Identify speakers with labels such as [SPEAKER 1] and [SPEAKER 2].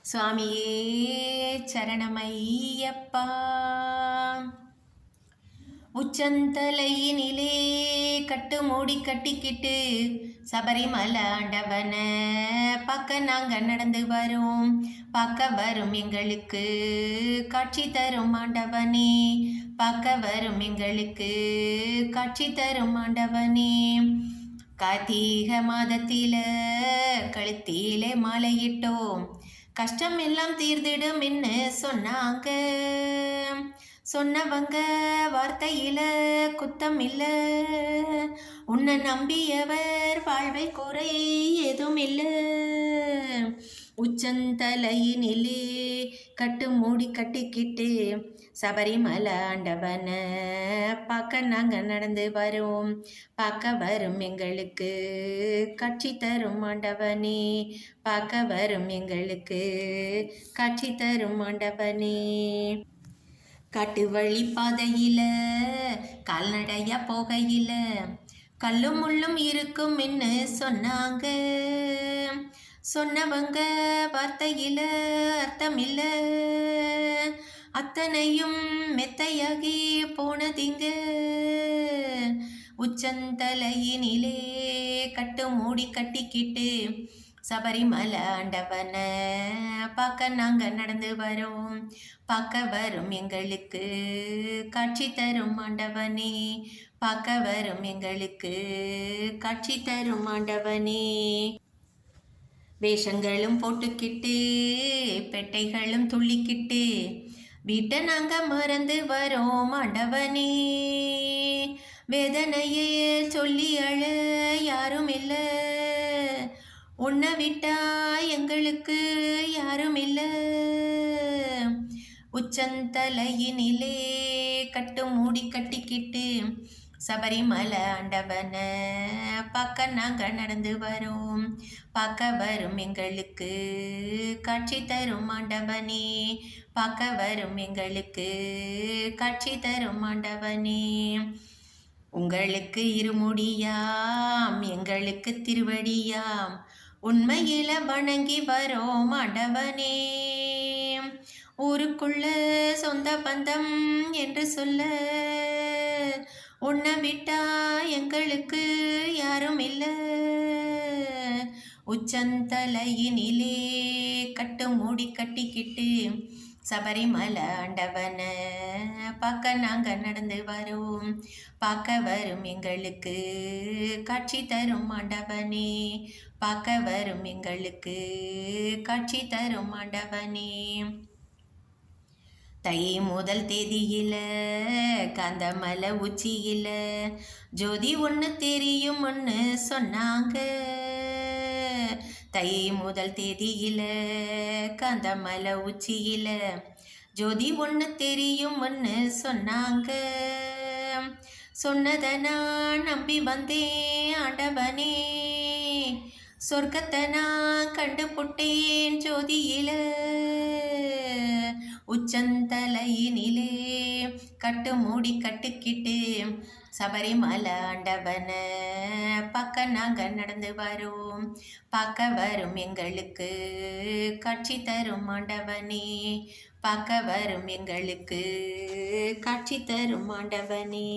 [SPEAKER 1] சுவாமியே சரணமையப்பா. உச்சந்தலையினிலே கட்டு மூடி கட்டிக்கிட்டு சபரிமலை ஆண்டவன பார்க்க நாங்க நடந்து வரோம். பார்க்க வரும் எங்களுக்கு காட்சி தரும் ஆண்டவனே. பார்க்க வரும் எங்களுக்கு காட்சி தரும் ஆண்டவனே. கார்த்திகை மாதத்தில கழுத்திலே மாலையிட்டோம். கஷ்டம் எல்லாம் தீர்ந்திடும் என்ன சொன்னாங்க. சொன்னவங்க வார்த்தையில குத்தம் இல்ல. உன்னை நம்பியவர் வாழ்வை குறை எதுவும் இல்ல. உச்சந்தலையினிலே கட்டு மூடி கட்டிக்கிட்டு சபரிமலை ஆண்டவன பார்க்க நாங்கள் நடந்து வரோம். பார்க்க வரும் எங்களுக்கு காட்சி தரும் ஆண்டவனே. பார்க்க வரும் எங்களுக்கு காட்சி தரும் ஆண்டவனே. காட்டு வழி பாதையில கால்நடையா போகையில கல்லும் முள்ளும் இருக்கும் என்ன சொன்னாங்க. சொன்னவங்க வார்த்தையில அர்த்தம் இல்ல. அத்தனையும் மெத்தையாகி போனதிங்க. உச்சந்தலையினிலே கட்டு மூடி கட்டிக்கிட்டு சபரிமலை ஆண்டவன பார்க்க நாங்க நடந்து வரோம். பார்க்க வரும் எங்களுக்கு காட்சி தரும் ஆண்டவனே. பார்க்க வரும் எங்களுக்கு காட்சி தரும் ஆண்டவனே. வேஷங்களும் போட்டுக்கிட்டு பெட்டைகளும் துள்ளிக்கிட்டு வீட்டை நாங்க மறந்து வரோம் ஆண்டவனே. வேதனையே சொல்லி அழ யாரும் இல்லை. உன்னை விட்டா எங்களுக்கு யாரும் இல்லை. உச்சந்தலையினிலே கட்டு மூடி கட்டிக்கிட்டு சபரிமலை ஆண்டவன பார்க்க நாங்கள் நடந்து வரோம். பார்க்க வரும் எங்களுக்கு காட்சி தரும் ஆண்டவனே. பார்க்க வரும் எங்களுக்கு காட்சி தரும் ஆண்டவனே. உங்களுக்கு இருமுடியாம் எங்களுக்கு திருவடியாம் உண்மையில வணங்கி வரோம் ஆண்டவனே. ஊருக்குள்ள சொந்த பந்தம் என்று சொல்ல உன்னை விட்டா எங்களுக்கு யாரும் இல்லை. உச்சந்தலையினிலே கட்டு மூடி கட்டிக்கிட்டு சபரிமலை ஆண்டவன பார்க்க நாங்கள் நடந்து வரோம். பார்க்க வரும் எங்களுக்கு காட்சி தரும் ஆண்டவனே. பார்க்க வரும் எங்களுக்கு காட்சி தரும் ஆண்டவனே. தை முதல் தேதியில காந்தமலை உச்சியில ஜோதி ஒன்று தெரியும் ஒன்று சொன்னாங்க. தை முதல் தேதியில காந்தமலை உச்சியில ஜோதி ஒன்று தெரியும் ஒன்று சொன்னாங்க. சொன்னதை நான் நம்பி வந்தேன் ஆண்டவனே. சொர்க்கத்தை நான் கண்டுபுட்டேன் ஜோதியில. உச்சந்தலையினிலே கட்டு மூடி கட்டுக்கிட்டு சபரிமலை ஆண்டவன பார்க்க நாங்கள் நடந்து வரோம். பார்க்க வரும் எங்களுக்கு காட்சி தரும் ஆண்டவனே. பார்க்க வரும் எங்களுக்கு காட்சி தரும் ஆண்டவனே.